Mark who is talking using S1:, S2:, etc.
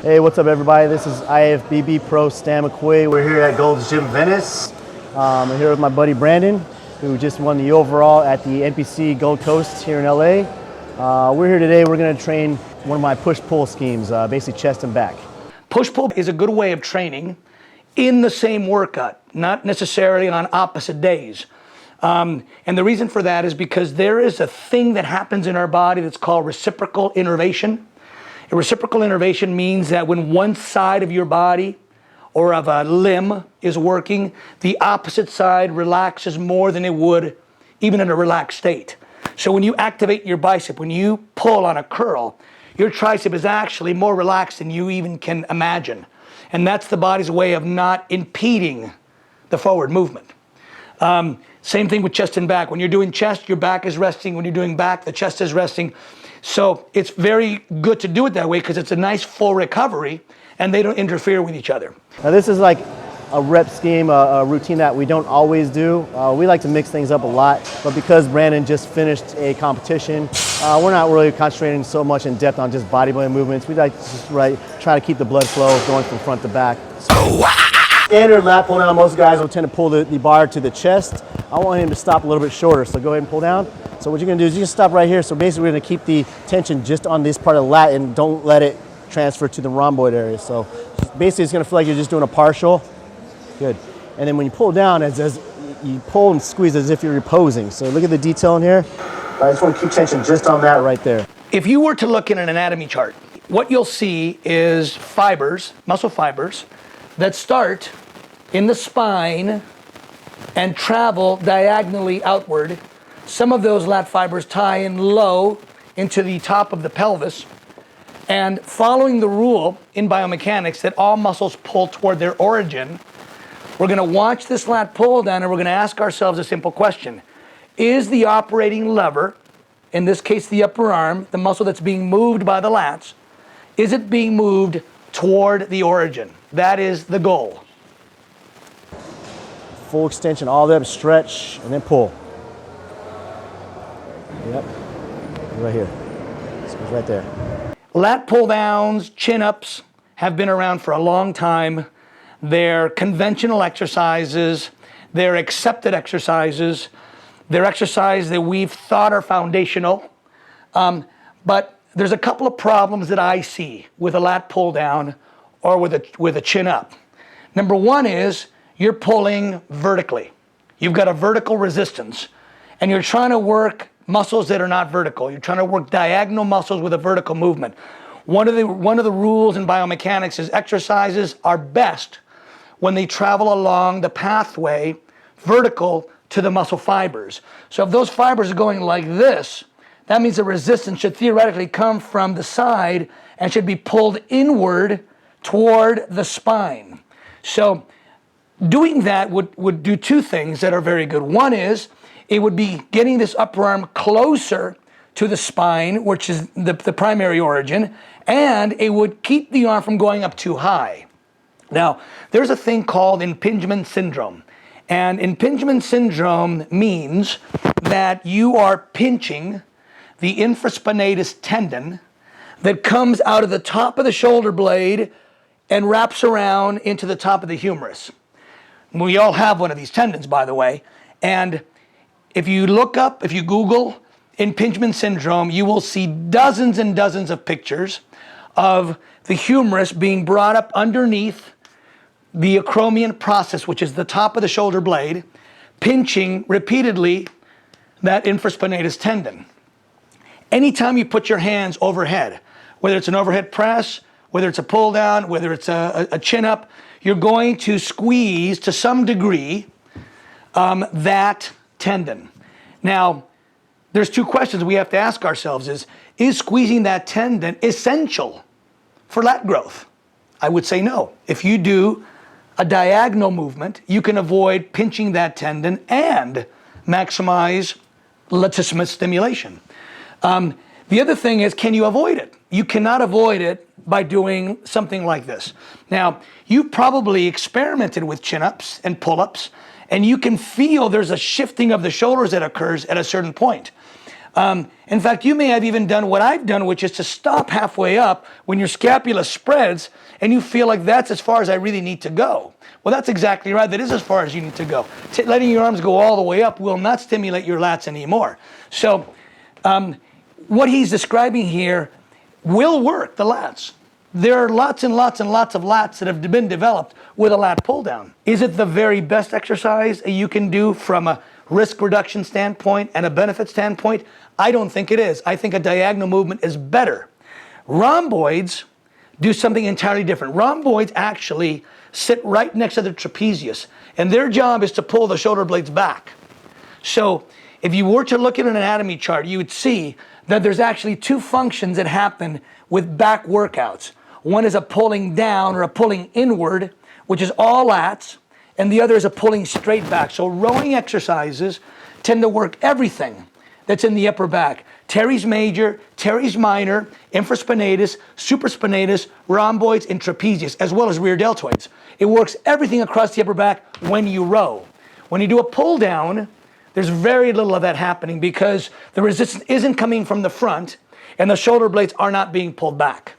S1: Hey, what's up everybody? This is IFBB Pro Stan McQuay. We're here at Gold's Gym Venice. I'm here with my buddy Brandon, who just won the overall at the NPC Gold Coast here in LA. We're here today, we're gonna train one of my push-pull schemes, basically chest and back.
S2: Push-pull is a good way of training in the same workout, not necessarily on opposite days. And the reason for that is because there is a thing that happens in our body that's called reciprocal innervation. A reciprocal innervation means that when one side of your body or of a limb is working, the opposite side relaxes more than it would even in a relaxed state. So when you activate your bicep, when you pull on a curl, your tricep is actually more relaxed than you even can imagine. And that's the body's way of not impeding the forward movement. Same thing with chest and back. When you're doing chest, your back is resting. When you're doing back, the chest is resting. So it's very good to do it that way because it's a nice full recovery and they don't interfere with each other.
S1: Now this is like a rep scheme, a routine that we don't always do. We like to mix things up a lot, but because Brandon just finished a competition, we're not really concentrating so much in depth on just bodybuilding movements. We like to just try to keep the blood flow going from front to back. Standard lat pull down, most guys will tend to pull the bar to the chest. I want him to stop a little bit shorter, so go ahead and pull down. So what you're gonna do is you can stop right here. So basically we're gonna keep the tension just on this part of the lat and don't let it transfer to the rhomboid area. So basically it's gonna feel like you're just doing a partial. Good. And then when you pull down, as you pull and squeeze as if you're reposing. So look at the detail in here. I just want to keep tension just on that right there.
S2: If you were to look at an anatomy chart, what you'll see is fibers, muscle fibers, that start in the spine and travel diagonally outward. Some of those lat fibers tie in low into the top of the pelvis. And following the rule in biomechanics that all muscles pull toward their origin, we're gonna watch this lat pull down and we're gonna ask ourselves a simple question. Is the operating lever, in this case the upper arm, the muscle that's being moved by the lats, is it being moved toward the origin? That is the goal.
S1: Full extension, all the way up, stretch, and then pull. Yep, right here. So it's right there.
S2: Lat pull downs, chin ups have been around for a long time. They're conventional exercises, they're accepted exercises, they're exercises that we've thought are foundational. But there's a couple of problems that I see with a lat pull down or with a chin up. Number one is you're pulling vertically. You've got a vertical resistance and you're trying to work muscles that are not vertical. You're trying to work diagonal muscles with a vertical movement. One of the rules in biomechanics is exercises are best when they travel along the pathway vertical to the muscle fibers. So if those fibers are going like this, that means the resistance should theoretically come from the side and should be pulled inward toward the spine. So doing that would do two things that are very good. One is it would be getting this upper arm closer to the spine, which is the primary origin, and it would keep the arm from going up too high. Now, there's a thing called impingement syndrome. And impingement syndrome means that you are pinching the infraspinatus tendon that comes out of the top of the shoulder blade and wraps around into the top of the humerus. We all have one of these tendons, by the way. And if you look up, if you Google impingement syndrome, you will see dozens and dozens of pictures of the humerus being brought up underneath the acromion process, which is the top of the shoulder blade, pinching repeatedly that infraspinatus tendon. Anytime you put your hands overhead, whether it's an overhead press, whether it's a pull down, whether it's a chin up, you're going to squeeze to some degree that tendon. Now, there's two questions we have to ask ourselves is squeezing that tendon essential for lat growth? I would say no. If you do a diagonal movement, you can avoid pinching that tendon and maximize latissimus stimulation. The other thing is, can you avoid it? You cannot avoid it by doing something like this. Now, you've probably experimented with chin-ups and pull-ups, and you can feel there's a shifting of the shoulders that occurs at a certain point. In fact, you may have even done what I've done, which is to stop halfway up when your scapula spreads and you feel like that's as far as I really need to go. Well, that's exactly right. That is as far as you need to go. Letting your arms go all the way up will not stimulate your lats anymore. So what he's describing here will work, the lats. There are lots and lots and lots of lats that have been developed with a lat pull down. Is it the very best exercise you can do from a risk reduction standpoint and a benefit standpoint? I don't think it is. I think a diagonal movement is better. Rhomboids do something entirely different. Rhomboids actually sit right next to the trapezius, and their job is to pull the shoulder blades back. So if you were to look at an anatomy chart, you would see that there's actually two functions that happen with back workouts. One is a pulling down or a pulling inward, which is all lats, and the other is a pulling straight back. So rowing exercises tend to work everything that's in the upper back. Teres major, teres minor, infraspinatus, supraspinatus, rhomboids, and trapezius, as well as rear deltoids. It works everything across the upper back when you row. When you do a pull down, there's very little of that happening because the resistance isn't coming from the front and the shoulder blades are not being pulled back.